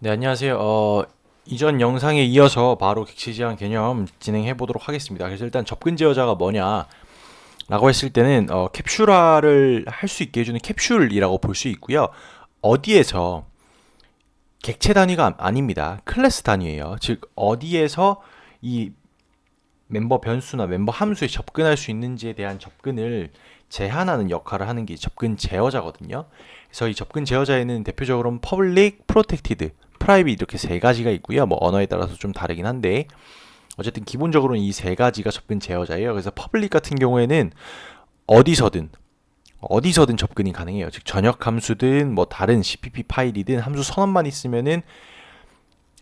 네, 안녕하세요. 이전 영상에 이어서 바로 객체 지향 개념 진행해 보도록 하겠습니다. 그래서 일단 접근 제어자가 뭐냐라고 했을 때는 캡슐화를 할 수 있게 해주는 캡슐이라고 볼 수 있고요. 어디에서 객체 단위가 아닙니다. 클래스 단위예요. 즉 어디에서 이 멤버 변수나 멤버 함수에 접근할 수 있는지에 대한 접근을 제한하는 역할을 하는 게 접근 제어자거든요. 그래서 이 접근 제어자에는 대표적으로 public, protected, private 이렇게 세 가지가 있고요. 뭐 언어에 따라서 좀 다르긴 한데 어쨌든 기본적으로는 이 세 가지가 접근 제어자예요. 그래서 public 같은 경우에는 어디서든 어디서든 접근이 가능해요. 즉 전역 함수든 뭐 다른 CPP 파일이든 함수 선언만 있으면은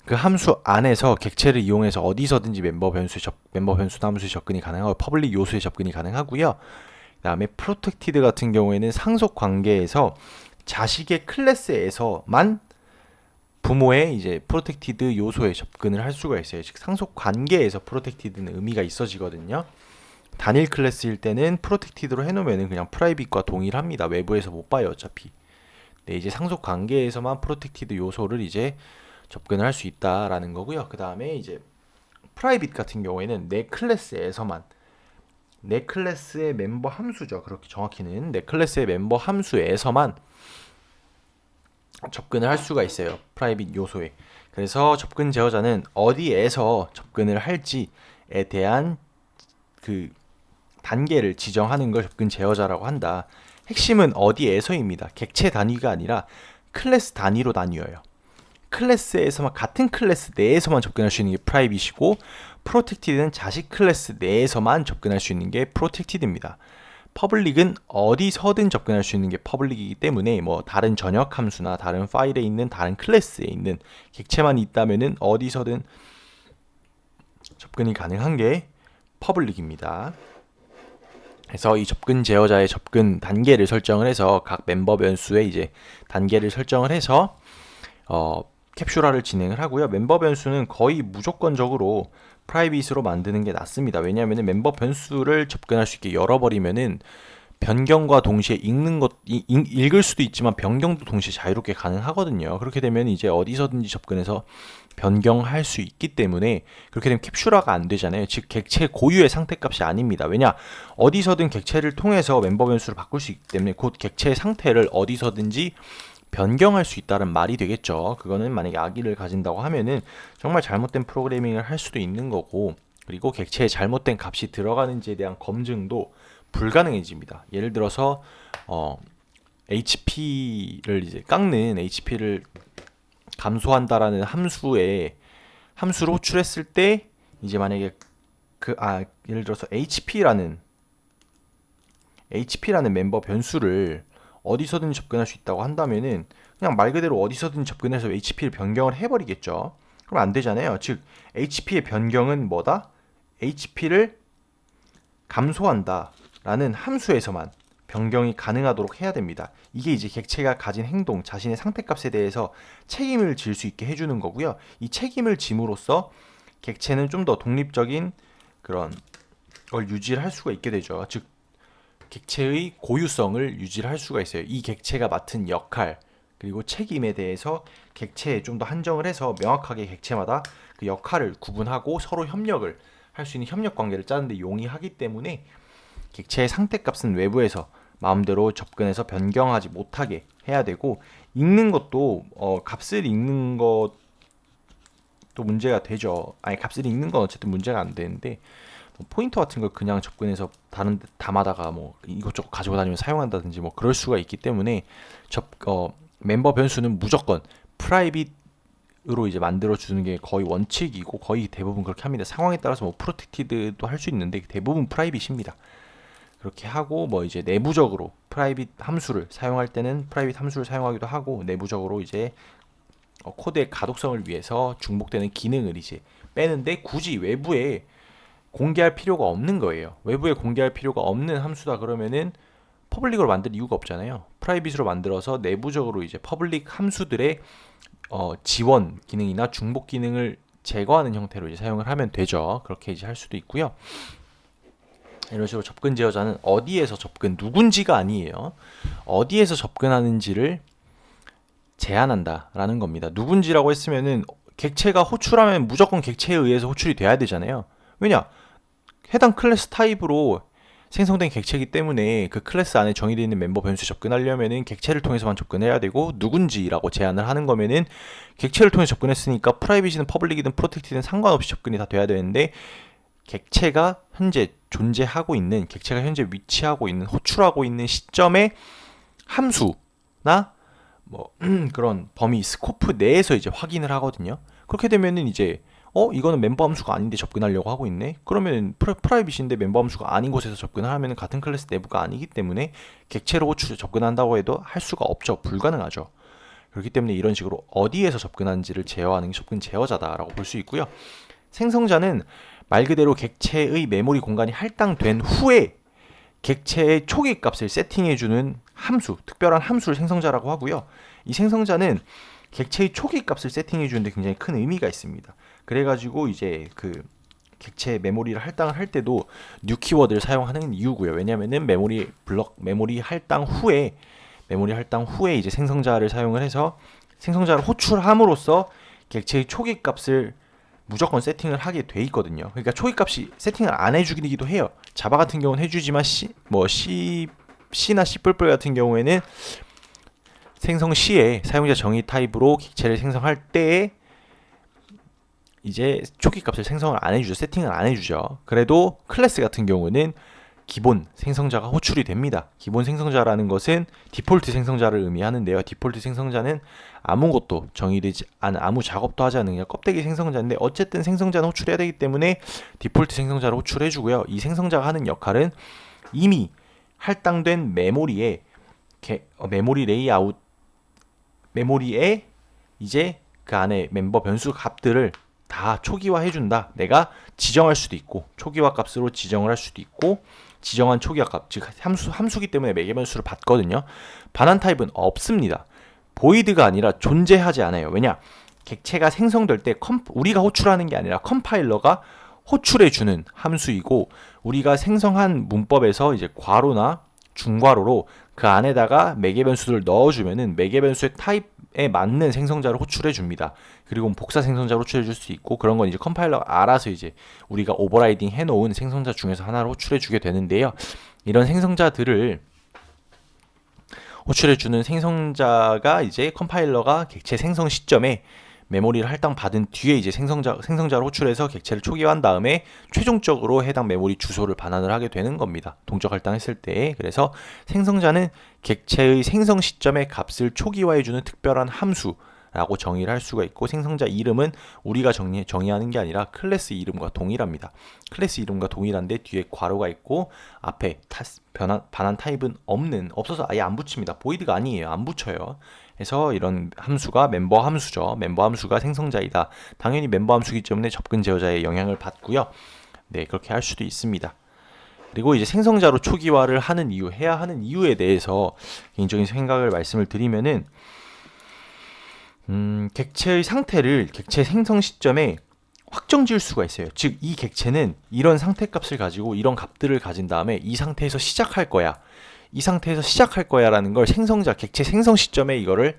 그 함수 안에서 객체를 이용해서 어디서든지 멤버 변수 함수에 접근이 가능하고 퍼블릭 요소에 접근이 가능하고요. 그다음에 프로텍티드 같은 경우에는 상속 관계에서 자식의 클래스에서만 부모의 이제 프로텍티드 요소에 접근을 할 수가 있어요. 즉 상속 관계에서 프로텍티드는 의미가 있어지거든요. 단일 클래스일 때는 프로텍티드로 해놓으면 그냥 프라이빗과 동일합니다. 외부에서 못 봐요, 어차피. 네, 이제 상속 관계에서만 프로텍티드 요소를 이제 접근을 할 수 있다라는 거고요. 그 다음에 이제 프라이빗 같은 경우에는 내 클래스에서만 내 클래스의 멤버 함수죠. 그렇게 정확히는 내 클래스의 멤버 함수에서만 접근을 할 수가 있어요. 프라이빗 요소에. 그래서 접근 제어자는 어디에서 접근을 할지에 대한 그 단계를 지정하는 걸 접근 제어자라고 한다. 핵심은 어디에서입니다. 객체 단위가 아니라 클래스 단위로 나뉘어요. 클래스에서만 같은 클래스 내에서만 접근할 수 있는 게 프라이빗이고 프로텍티드는 자식 클래스 내에서만 접근할 수 있는 게 프로텍티드입니다. 퍼블릭은 어디서든 접근할 수 있는 게 퍼블릭이기 때문에 뭐 다른 전역 함수나 다른 파일에 있는 다른 클래스에 있는 객체만 있다면은 어디서든 접근이 가능한 게 퍼블릭입니다. 그래서 이 접근 제어자의 접근 단계를 설정을 해서 각 멤버 변수의 이제 단계를 설정을 해서 어, 캡슐화를 진행을 하고요. 멤버 변수는 거의 무조건적으로 프라이빗으로 만드는 게 낫습니다. 왜냐하면 멤버 변수를 접근할 수 있게 열어버리면은 변경과 동시에 읽을 수도 있지만 변경도 동시에 자유롭게 가능하거든요. 그렇게 되면 이제 어디서든지 접근해서 변경할 수 있기 때문에 그렇게 되면 캡슐화가 안 되잖아요. 즉 객체 고유의 상태값이 아닙니다. 왜냐 어디서든 객체를 통해서 멤버 변수를 바꿀 수 있기 때문에 곧 객체의 상태를 어디서든지 변경할 수 있다는 말이 되겠죠. 그거는 만약에 악의를 가진다고 하면은 정말 잘못된 프로그래밍을 할 수도 있는 거고 그리고 객체에 잘못된 값이 들어가는지에 대한 검증도 불가능해집니다. 예를 들어서 HP를 이제 깎는 HP를 감소한다라는 함수로 호출했을 때 이제 만약에 예를 들어서 HP라는 멤버 변수를 어디서든 접근할 수 있다고 한다면은 그냥 말 그대로 어디서든 접근해서 HP를 변경을 해버리겠죠. 그럼 안 되잖아요. 즉 HP의 변경은 뭐다? HP를 감소한다라는 함수에서만 변경이 가능하도록 해야 됩니다. 이게 이제 객체가 가진 행동, 자신의 상태값에 대해서 책임을 질 수 있게 해주는 거고요. 이 책임을 짐으로써 객체는 좀 더 독립적인 그런 걸 유지를 할 수가 있게 되죠. 즉 객체의 고유성을 유지를 할 수가 있어요. 이 객체가 맡은 역할 그리고 책임에 대해서 객체에 좀 더 한정을 해서 명확하게 객체마다 그 역할을 구분하고 서로 협력을 할 수 있는 협력 관계를 짜는데 용이하기 때문에 객체의 상태값은 외부에서 마음대로 접근해서 변경하지 못하게 해야 되고 읽는 것도 값을 읽는 것도 문제가 되죠. 아니 값을 읽는 건 어쨌든 문제가 안 되는데 뭐 포인터 같은 걸 그냥 접근해서 다른 데 담아다가 뭐 이것저것 가지고 다니면 사용한다든지 뭐 그럴 수가 있기 때문에 멤버 변수는 무조건 프라이빗으로 이제 만들어 주는 게 거의 원칙이고 거의 대부분 그렇게 합니다. 상황에 따라서 뭐 프로텍티드도 할 수 있는데 대부분 프라이빗입니다. 그렇게 하고 뭐 이제 내부적으로 프라이빗 함수를 사용할 때는 프라이빗 함수를 사용하기도 하고 내부적으로 이제 코드의 가독성을 위해서 중복되는 기능을 이제 빼는데 굳이 외부에 공개할 필요가 없는 거예요. 외부에 공개할 필요가 없는 함수다 그러면은 퍼블릭으로 만들 이유가 없잖아요. 프라이빗으로 만들어서 내부적으로 이제 퍼블릭 함수들의 지원 기능이나 중복 기능을 제거하는 형태로 이제 사용을 하면 되죠. 그렇게 이제 할 수도 있고요. 이런 식으로 접근 제어자는 어디에서 접근, 누군지가 아니에요. 어디에서 접근하는지를 제한한다라는 겁니다. 누군지라고 했으면은 객체가 호출하면 무조건 객체에 의해서 호출이 돼야 되잖아요. 왜냐? 해당 클래스 타입으로 생성된 객체이기 때문에 그 클래스 안에 정의되어 있는 멤버 변수에 접근하려면은 객체를 통해서만 접근해야 되고, 누군지라고 제한을 하는 거면은 객체를 통해서 접근했으니까 프라이빗이든 퍼블릭이든 프로텍티든 상관없이 접근이 다 돼야 되는데, 객체가 현재 존재하고 있는, 객체가 현재 위치하고 있는, 호출하고 있는 시점의 함수나 뭐 그런 범위 스코프 내에서 이제 확인을 하거든요. 그렇게 되면은 이제 이거는 멤버 함수가 아닌데 접근하려고 하고 있네. 그러면 프라이빗인데 멤버 함수가 아닌 곳에서 접근을 하면 같은 클래스 내부가 아니기 때문에 객체로 접근한다고 해도 할 수가 없죠. 불가능하죠. 그렇기 때문에 이런 식으로 어디에서 접근하는지를 제어하는 게 접근 제어자다라고 볼 수 있고요. 생성자는 말 그대로 객체의 메모리 공간이 할당된 후에 객체의 초기 값을 세팅해주는 함수, 특별한 함수를 생성자라고 하고요. 이 생성자는 객체의 초기 값을 세팅해주는데 굉장히 큰 의미가 있습니다. 그래가지고 이제 그 객체 메모리를 할당을 할 때도 new 키워드를 사용하는 이유고요. 왜냐면은 메모리 할당 후에 이제 생성자를 사용을 해서 생성자를 호출함으로써 객체의 초기 값을 무조건 세팅을 하게 돼 있거든요. 그러니까 초기 값이 세팅을 안 해주기도 해요. 자바 같은 경우는 해주지만 C나 C++ 같은 경우에는 생성 시에 사용자 정의 타입으로 객체를 생성할 때에 이제 초기 값을 생성을 안 해주죠. 세팅을 안 해주죠. 그래도 클래스 같은 경우는 기본 생성자가 호출이 됩니다. 기본 생성자라는 것은 디폴트 생성자를 의미하는데요. 디폴트 생성자는 아무것도 정의되지 않은, 아무 작업도 하지 않는 그냥 껍데기 생성자인데, 어쨌든 생성자는 호출해야 되기 때문에 디폴트 생성자를 호출해주고요. 이 생성자가 하는 역할은 이미 할당된 메모리에 메모리 레이아웃, 메모리에 이제 그 안에 멤버 변수 값들을 다 초기화 해준다. 내가 지정할 수도 있고, 초기화 값으로 지정을 할 수도 있고, 지정한 초기화 값, 즉 함수기 때문에 매개 변수를 받거든요. 반환 타입은 없습니다. 보이드가 아니라 존재하지 않아요. 왜냐? 객체가 생성될 때 우리가 호출하는 게 아니라 컴파일러가 호출해주는 함수이고, 우리가 생성한 문법에서 이제 괄호나 중괄호로 그 안에다가 매개 변수를 넣어주면은 매개 변수의 타입에 맞는 생성자를 호출해 줍니다. 그리고 복사 생성자를 호출해 줄 수 있고, 그런 건 이제 컴파일러가 알아서 이제 우리가 오버라이딩 해놓은 생성자 중에서 하나를 호출해 주게 되는데요. 이런 생성자들을 호출해주는 생성자가 이제 컴파일러가 객체 생성 시점에 메모리를 할당 받은 뒤에 이제 생성자를 호출해서 객체를 초기화한 다음에 최종적으로 해당 메모리 주소를 반환을 하게 되는 겁니다. 동적 할당했을 때. 그래서 생성자는 객체의 생성 시점의 값을 초기화해주는 특별한 함수라고 정의를 할 수가 있고, 생성자 이름은 우리가 정의하는 게 아니라 클래스 이름과 동일합니다. 클래스 이름과 동일한데 뒤에 괄호가 있고 앞에 반환 타입은 없어서 아예 안 붙입니다. 보이드가 아니에요. 안 붙여요. 그래서 이런 함수가 멤버 함수죠. 멤버 함수가 생성자이다. 당연히 멤버 함수이기 때문에 접근 제어자의 영향을 받고요. 네, 그렇게 할 수도 있습니다. 그리고 이제 생성자로 초기화를 해야 하는 이유에 대해서 개인적인 생각을 말씀을 드리면은, 객체의 상태를 객체 생성 시점에 확정 지을 수가 있어요. 즉, 이 객체는 이런 상태 값을 가지고 이런 값들을 가진 다음에 이 상태에서 시작할 거야. 이 상태에서 시작할 거야 라는 걸 객체 생성 시점에 이거를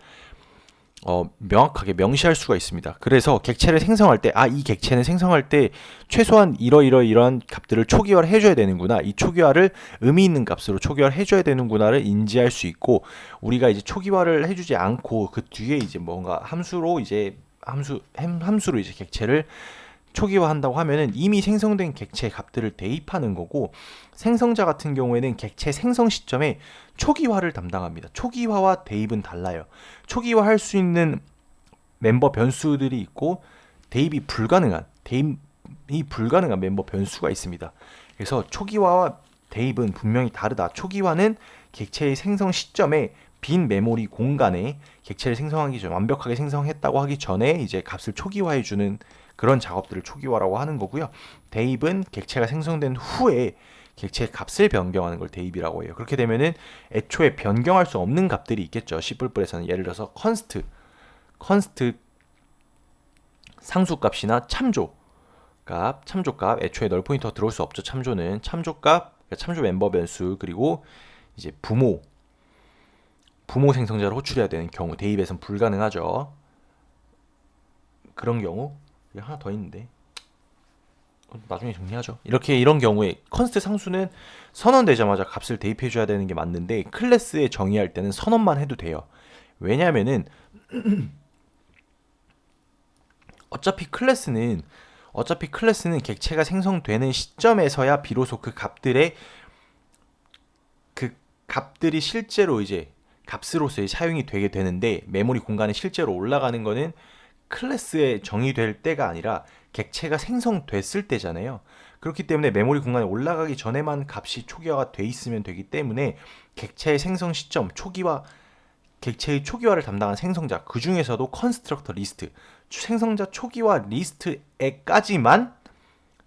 명확하게 명시할 수가 있습니다. 그래서 객체를 생성할 때, 이 객체는 생성할 때 최소한 이러이러한 값들을 초기화를 해줘야 되는구나, 이 초기화를 의미 있는 값으로 초기화를 해줘야 되는구나를 인지할 수 있고, 우리가 이제 초기화를 해주지 않고 그 뒤에 이제 뭔가 함수로 이제 객체를 초기화한다고 하면은 이미 생성된 객체 값들을 대입하는 거고, 생성자 같은 경우에는 객체 생성 시점에 초기화를 담당합니다. 초기화와 대입은 달라요. 초기화할 수 있는 멤버 변수들이 있고 대입이 불가능한 멤버 변수가 있습니다. 그래서 초기화와 대입은 분명히 다르다. 초기화는 객체의 생성 시점에 빈 메모리 공간에 객체를 생성하기 전, 완벽하게 생성했다고 하기 전에 이제 값을 초기화해주는 그런 작업들을 초기화라고 하는 거고요. 대입은 객체가 생성된 후에 객체의 값을 변경하는 걸 대입이라고 해요. 그렇게 되면은 애초에 변경할 수 없는 값들이 있겠죠. C++에서는 예를 들어서 컨스트 상수값이나 참조값, 애초에 널 포인터가 들어올 수 없죠. 참조는 참조값, 참조 멤버 변수, 그리고 이제 부모 부모 생성자를 호출해야 되는 경우 대입에선 불가능하죠. 그런 경우 하나 더 있는데 나중에 정리하죠. 이런 경우에 컨스트 상수는 선언되자마자 값을 대입해 줘야 되는 게 맞는데 클래스에 정의할 때는 선언만 해도 돼요. 왜냐면은 어차피 클래스는 객체가 생성되는 시점에서야 비로소 그 값들이 실제로 이제 값으로서 사용이 되게 되는데, 메모리 공간에 실제로 올라가는 거는 클래스에 정의될 때가 아니라 객체가 생성됐을 때잖아요. 그렇기 때문에 메모리 공간에 올라가기 전에만 값이 초기화가 돼 있으면 되기 때문에 객체의 생성 시점, 객체의 초기화를 담당한 생성자, 그 중에서도 컨스트럭터 리스트, 생성자 초기화 리스트에까지만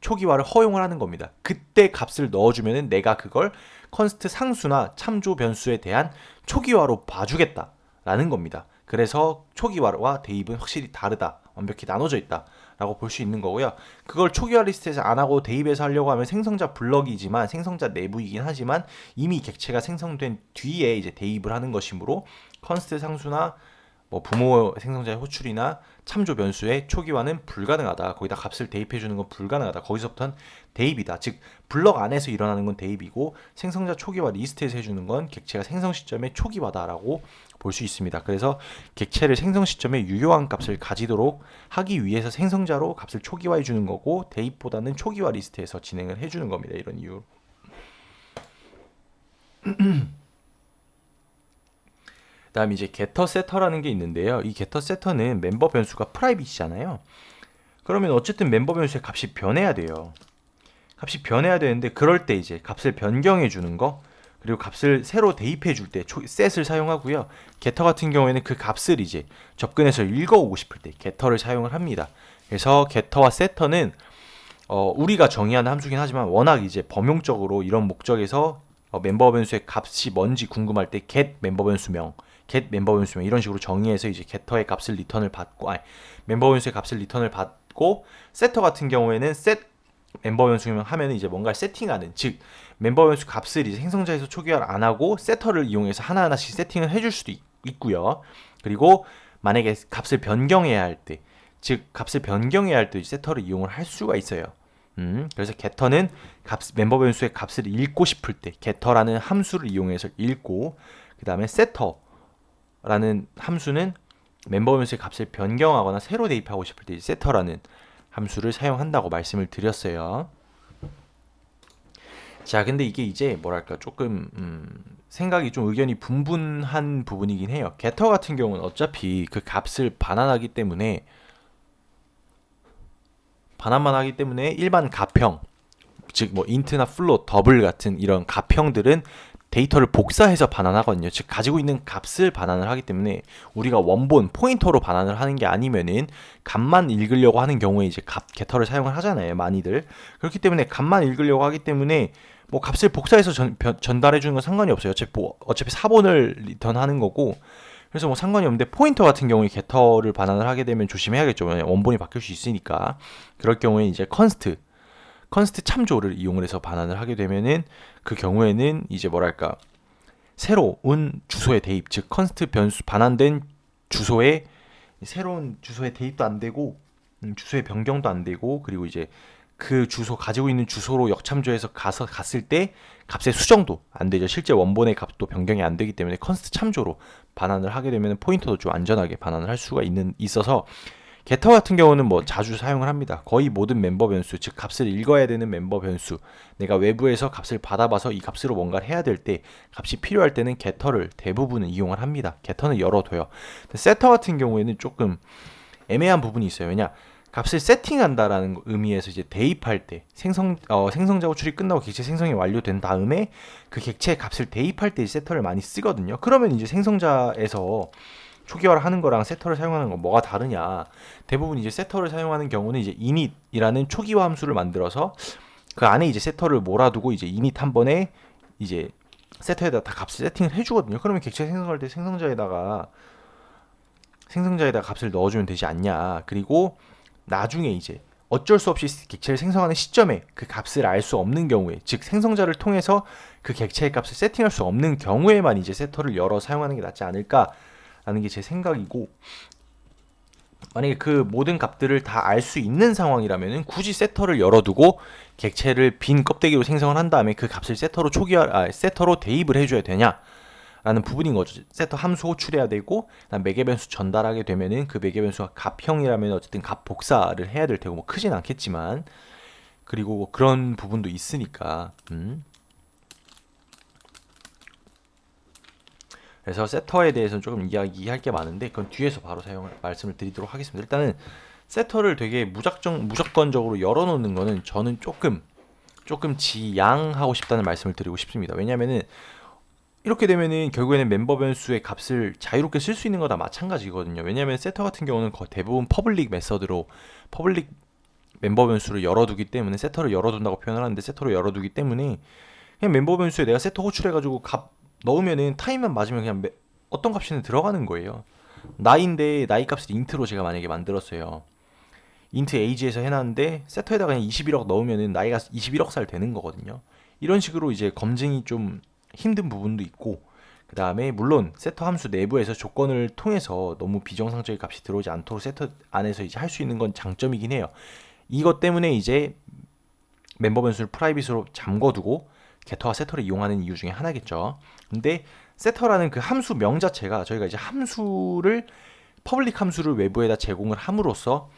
초기화를 허용을 하는 겁니다. 그때 값을 넣어주면은 내가 그걸 컨스트 상수나 참조 변수에 대한 초기화로 봐주겠다라는 겁니다. 그래서 초기화와 대입은 확실히 다르다, 완벽히 나눠져 있다 라고 볼 수 있는 거고요. 그걸 초기화 리스트에서 안 하고 대입에서 하려고 하면 생성자 블럭이지만, 생성자 내부이긴 하지만 이미 객체가 생성된 뒤에 이제 대입을 하는 것이므로 컨스트 상수나 뭐 부모 생성자의 호출이나 참조 변수의 초기화는 불가능하다. 거기다 값을 대입해 주는 건 불가능하다. 거기서부터는 대입이다. 즉 블럭 안에서 일어나는 건 대입이고, 생성자 초기화 리스트에서 해주는 건 객체가 생성 시점의 초기화다라고 볼 수 있습니다. 그래서 객체를 생성 시점에 유효한 값을 가지도록 하기 위해서 생성자로 값을 초기화해 주는 거고, 대입보다는 초기화 리스트에서 진행을 해 주는 겁니다. 이런 이유. 다음 이제 getter setter라는 게 있는데요. 이 getter setter는 멤버 변수가 프라이빗이잖아요. 그러면 어쨌든 멤버 변수의 값이 변해야 돼요. 값이 변해야 되는데, 그럴 때 이제 값을 변경해 주는 거, 그리고 값을 새로 대입해 줄 때 set을 사용하고요. getter 같은 경우에는 그 값을 이제 접근해서 읽어오고 싶을 때 getter를 사용을 합니다. 그래서 getter와 setter는 우리가 정의하는 함수긴 하지만 워낙 이제 범용적으로 이런 목적에서 멤버 변수의 값이 뭔지 궁금할 때 get 멤버 변수명, get 멤버 변수명 이런 식으로 정의해서 이제 getter의 값을 리턴을 받고, 멤버 변수의 값을 리턴을 받고, setter 같은 경우에는 set 멤버 변수명 하면 이제 뭔가를 세팅하는, 즉 멤버 변수 값을 이제 생성자에서 초기화를 안 하고 setter를 이용해서 하나하나씩 세팅을 해줄 수도 있고요. 그리고 만약에 값을 변경해야 할 때, 즉 값을 변경해야 할 때 setter를 이용을 할 수가 있어요. 그래서 getter는 멤버 변수의 값을 읽고 싶을 때 getter라는 함수를 이용해서 읽고, 그 다음에 setter라는 함수는 멤버 변수의 값을 변경하거나 새로 대입하고 싶을 때 setter라는 함수를 사용한다고 말씀을 드렸어요. 자, 근데 이게 이제 뭐랄까 조금 생각이 좀 의견이 분분한 부분이긴 해요. getter 같은 경우는 어차피 그 값을 반환만 하기 때문에 일반 가평, 즉 뭐 인트나 플롯, 더블 같은 이런 가평들은 데이터를 복사해서 반환하거든요. 즉 가지고 있는 값을 반환을 하기 때문에 우리가 원본 포인터로 반환을 하는 게 아니면은 값만 읽으려고 하는 경우에 이제 getter를 사용을 하잖아요, 많이들. 그렇기 때문에 값만 읽으려고 하기 때문에 뭐 값을 복사해서 전달해 주는 건 상관이 없어요. 어차피 사본을 리턴하는 거고, 그래서 뭐 상관이 없는데, 포인터 같은 경우에 getter를 반환을 하게 되면 조심해야겠죠. 원본이 바뀔 수 있으니까. 그럴 경우에 이제 컨스트 참조를 이용을 해서 반환을 하게 되면은, 그 경우에는 이제 뭐랄까 새로운 주소의 대입, 즉 컨스트 변수 반환된 주소에 새로운 주소의 대입도 안 되고 주소의 변경도 안 되고, 그리고 이제 그 주소 가지고 있는 주소로 역참조해서 갔을 때 값의 수정도 안 되죠. 실제 원본의 값도 변경이 안 되기 때문에 컨스트 참조로 반환을 하게 되면 포인터도 좀 안전하게 반환을 할 수가 있어서 getter 같은 경우는 뭐 자주 사용을 합니다. 거의 모든 멤버 변수, 즉 값을 읽어야 되는 멤버 변수, 내가 외부에서 값을 받아봐서 이 값으로 뭔가를 해야 될 때, 값이 필요할 때는 getter를 대부분은 이용을 합니다. getter는 열어둬요. setter 같은 경우에는 조금 애매한 부분이 있어요. 왜냐, 값을 세팅한다라는 의미에서 이제 대입할 때 생성자 호출이 끝나고 객체 생성이 완료된 다음에 그 객체의 값을 대입할 때 setter를 많이 쓰거든요. 그러면 이제 생성자에서 초기화를 하는 거랑 setter를 사용하는 거 뭐가 다르냐? 대부분 이제 setter를 사용하는 경우는 이제 init이라는 초기화 함수를 만들어서 그 안에 이제 setter를 몰아두고 이제 init 한 번에 이제 setter에다 다 값을 세팅을 해주거든요. 그러면 객체 생성할 때 생성자에다가 값을 넣어주면 되지 않냐? 그리고 나중에 이제 어쩔 수 없이 객체를 생성하는 시점에 그 값을 알 수 없는 경우에, 즉 생성자를 통해서 그 객체의 값을 세팅할 수 없는 경우에만 이제 세터를 열어 사용하는 게 낫지 않을까라는 게 제 생각이고, 만약에 그 모든 값들을 다 알 수 있는 상황이라면은 굳이 세터를 열어두고 객체를 빈 껍데기로 생성을 한 다음에 그 값을 세터로 대입을 해줘야 되냐? 라는 부분인 거죠. 세터 함수 호출해야 되고, 매개 변수 전달하게 되면은 그 매개 변수가 값형이라면 어쨌든 값 복사를 해야 될 테고, 뭐 크진 않겠지만, 그리고 뭐 그런 부분도 있으니까. 그래서 세터에 대해서는 조금 이야기할 게 많은데 그건 뒤에서 바로 말씀을 드리도록 하겠습니다. 일단은 세터를 되게 무조건적으로 열어놓는 거는 저는 조금 지양하고 싶다는 말씀을 드리고 싶습니다. 왜냐면은 이렇게 되면은 결국에는 멤버 변수의 값을 자유롭게 쓸 수 있는 거다 마찬가지거든요. 왜냐면 세터 같은 경우는 대부분 퍼블릭 메서드로 퍼블릭 멤버 변수를 열어두기 때문에, 세터를 열어둔다고 표현을 하는데 세터로 열어두기 때문에 그냥 멤버 변수에 내가 세터 호출해가지고 값 넣으면은 타임만 맞으면 그냥 어떤 값이든 들어가는 거예요. 나이인데 나이 값을 인트로 제가 만약에 만들었어요. 인트 age에서 해놨는데 세터에다가 그냥 21억 넣으면은 나이가 21억 살 되는 거거든요. 이런 식으로 이제 검증이 좀 힘든 부분도 있고, 그 다음에 물론 세터 함수 내부에서 조건을 통해서 너무 비정상적인 값이 들어오지 않도록 세터 안에서 이제 할 수 있는 건 장점이긴 해요. 이것 때문에 이제 멤버 변수를 프라이빗으로 잠궈두고 게터와 세터를 이용하는 이유 중에 하나겠죠. 근데 세터라는 그 함수명 자체가 저희가 이제 퍼블릭 함수를 외부에다 제공을 함으로써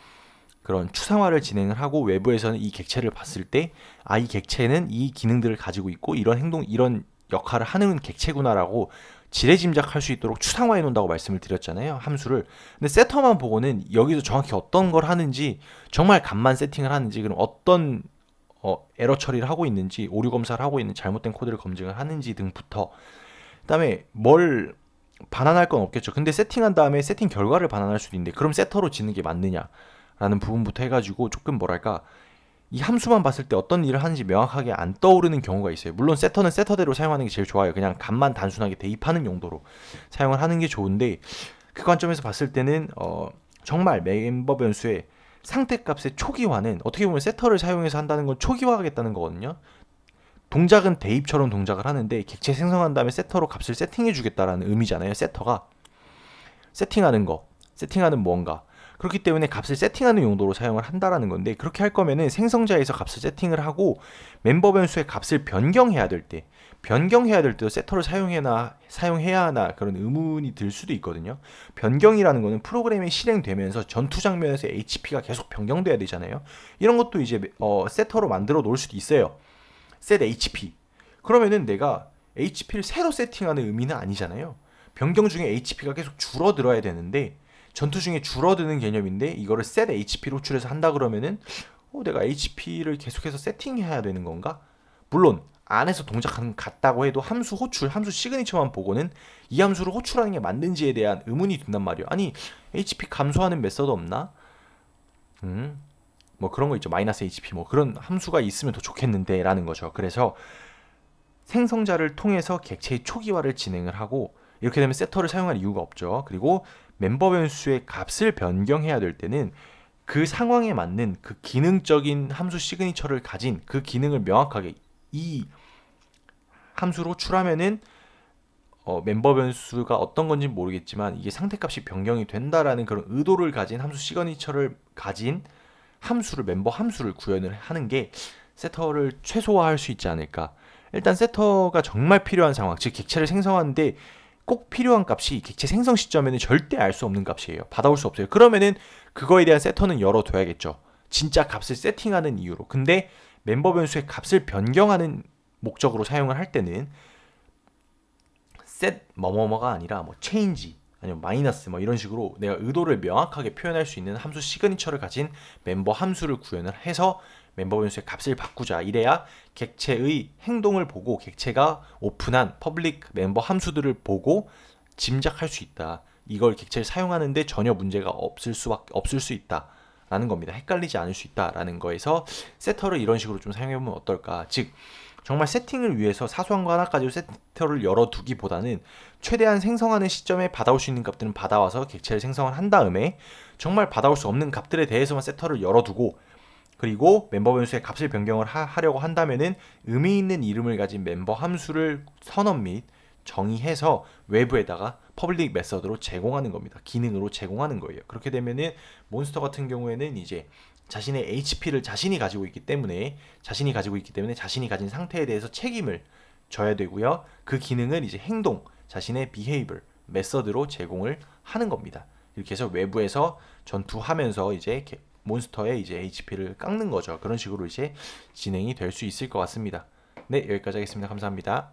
그런 추상화를 진행을 하고, 외부에서는 이 객체를 봤을 때 이 객체는 이 기능들을 가지고 있고 이런 역할을 하는 객체구나라고 지레짐작할 수 있도록 추상화해 놓는다고 말씀을 드렸잖아요, 함수를. 근데 세터만 보고는 여기서 정확히 어떤 걸 하는지, 정말 값만 세팅을 하는지, 그럼 어떤 에러 처리를 하고 있는지, 오류 검사를 하고 있는 잘못된 코드를 검증을 하는지 등부터, 그다음에 뭘 반환할 건 없겠죠. 근데 세팅한 다음에 세팅 결과를 반환할 수도 있는데 그럼 세터로 짓는 게 맞느냐라는 부분부터 해가지고 조금 뭐랄까, 이 함수만 봤을 때 어떤 일을 하는지 명확하게 안 떠오르는 경우가 있어요. 물론 세터는 세터대로 사용하는 게 제일 좋아요. 그냥 값만 단순하게 대입하는 용도로 사용을 하는 게 좋은데, 그 관점에서 봤을 때는 정말 멤버 변수의 상태값의 초기화는 어떻게 보면 세터를 사용해서 한다는 건 초기화하겠다는 거거든요. 동작은 대입처럼 동작을 하는데 객체 생성한 다음에 세터로 값을 세팅해 주겠다라는 의미잖아요. 세터가 세팅하는 뭔가. 그렇기 때문에 값을 세팅하는 용도로 사용을 한다라는 건데, 그렇게 할 거면은 생성자에서 값을 세팅을 하고 멤버 변수의 값을 변경해야 될 때도 세터를 사용해야 하나 그런 의문이 들 수도 있거든요. 변경이라는 거는 프로그램이 실행되면서 전투 장면에서 HP가 계속 변경돼야 되잖아요. 이런 것도 이제 세터로 만들어 놓을 수도 있어요. set HP. 그러면은 내가 HP를 새로 세팅하는 의미는 아니잖아요. 변경 중에 HP가 계속 줄어들어야 되는데, 전투 중에 줄어드는 개념인데 이거를 set HP로 호출해서 한다 그러면은 내가 HP를 계속해서 세팅해야 되는 건가? 물론 안에서 동작하는 같다고 해도 함수 시그니처만 보고는 이 함수를 호출하는 게 맞는지에 대한 의문이 든단 말이에요. 아니, HP 감소하는 메서드 없나? 뭐 그런 거 있죠. 마이너스 HP 뭐 그런 함수가 있으면 더 좋겠는데 라는 거죠. 그래서 생성자를 통해서 객체의 초기화를 진행을 하고, 이렇게 되면 세터를 사용할 이유가 없죠. 그리고 멤버 변수의 값을 변경해야 될 때는 그 상황에 맞는 그 기능적인 함수 시그니처를 가진 그 기능을 명확하게 이 함수로 호출하면은 멤버 변수가 어떤 건지 모르겠지만 이게 상태값이 변경이 된다라는 그런 의도를 가진 함수 시그니처를 가진 멤버 함수를 구현을 하는 게 세터를 최소화할 수 있지 않을까. 일단 세터가 정말 필요한 상황, 즉 객체를 생성하는데 꼭 필요한 값이 객체 생성 시점에는 절대 알 수 없는 값이에요. 받아올 수 없어요. 그러면은 그거에 대한 세터는 열어둬야겠죠. 진짜 값을 세팅하는 이유로. 근데 멤버 변수의 값을 변경하는 목적으로 사용을 할 때는 set 뭐뭐뭐가 아니라 뭐 change 아니면 마이너스 뭐 이런 식으로 내가 의도를 명확하게 표현할 수 있는 함수 시그니처를 가진 멤버 함수를 구현을 해서 멤버 변수의 값을 바꾸자. 이래야 객체의 행동을 보고 객체가 오픈한 퍼블릭 멤버 함수들을 보고 짐작할 수 있다. 이걸 객체를 사용하는데 전혀 문제가 없을 수 있다. 라는 겁니다. 헷갈리지 않을 수 있다라는 거에서 세터를 이런 식으로 좀 사용해보면 어떨까. 즉 정말 세팅을 위해서 사소한 거 하나까지로 세터를 열어두기보다는 최대한 생성하는 시점에 받아올 수 있는 값들은 받아와서 객체를 생성을 한 다음에 정말 받아올 수 없는 값들에 대해서만 세터를 열어두고 그리고 멤버 변수의 값을 변경을 하려고 한다면은 의미 있는 이름을 가진 멤버 함수를 선언 및 정의해서 외부에다가 퍼블릭 메서드로 제공하는 겁니다. 기능으로 제공하는 거예요. 그렇게 되면은 몬스터 같은 경우에는 이제 자신의 HP를 자신이 가지고 있기 때문에 자신이 가진 상태에 대해서 책임을 져야 되고요. 그 기능은 이제 행동, 자신의 behavior, 메서드로 제공을 하는 겁니다. 이렇게 해서 외부에서 전투하면서 이제 몬스터의 이제 HP를 깎는 거죠. 그런 식으로 이제 진행이 될 수 있을 것 같습니다. 네, 여기까지 하겠습니다. 감사합니다.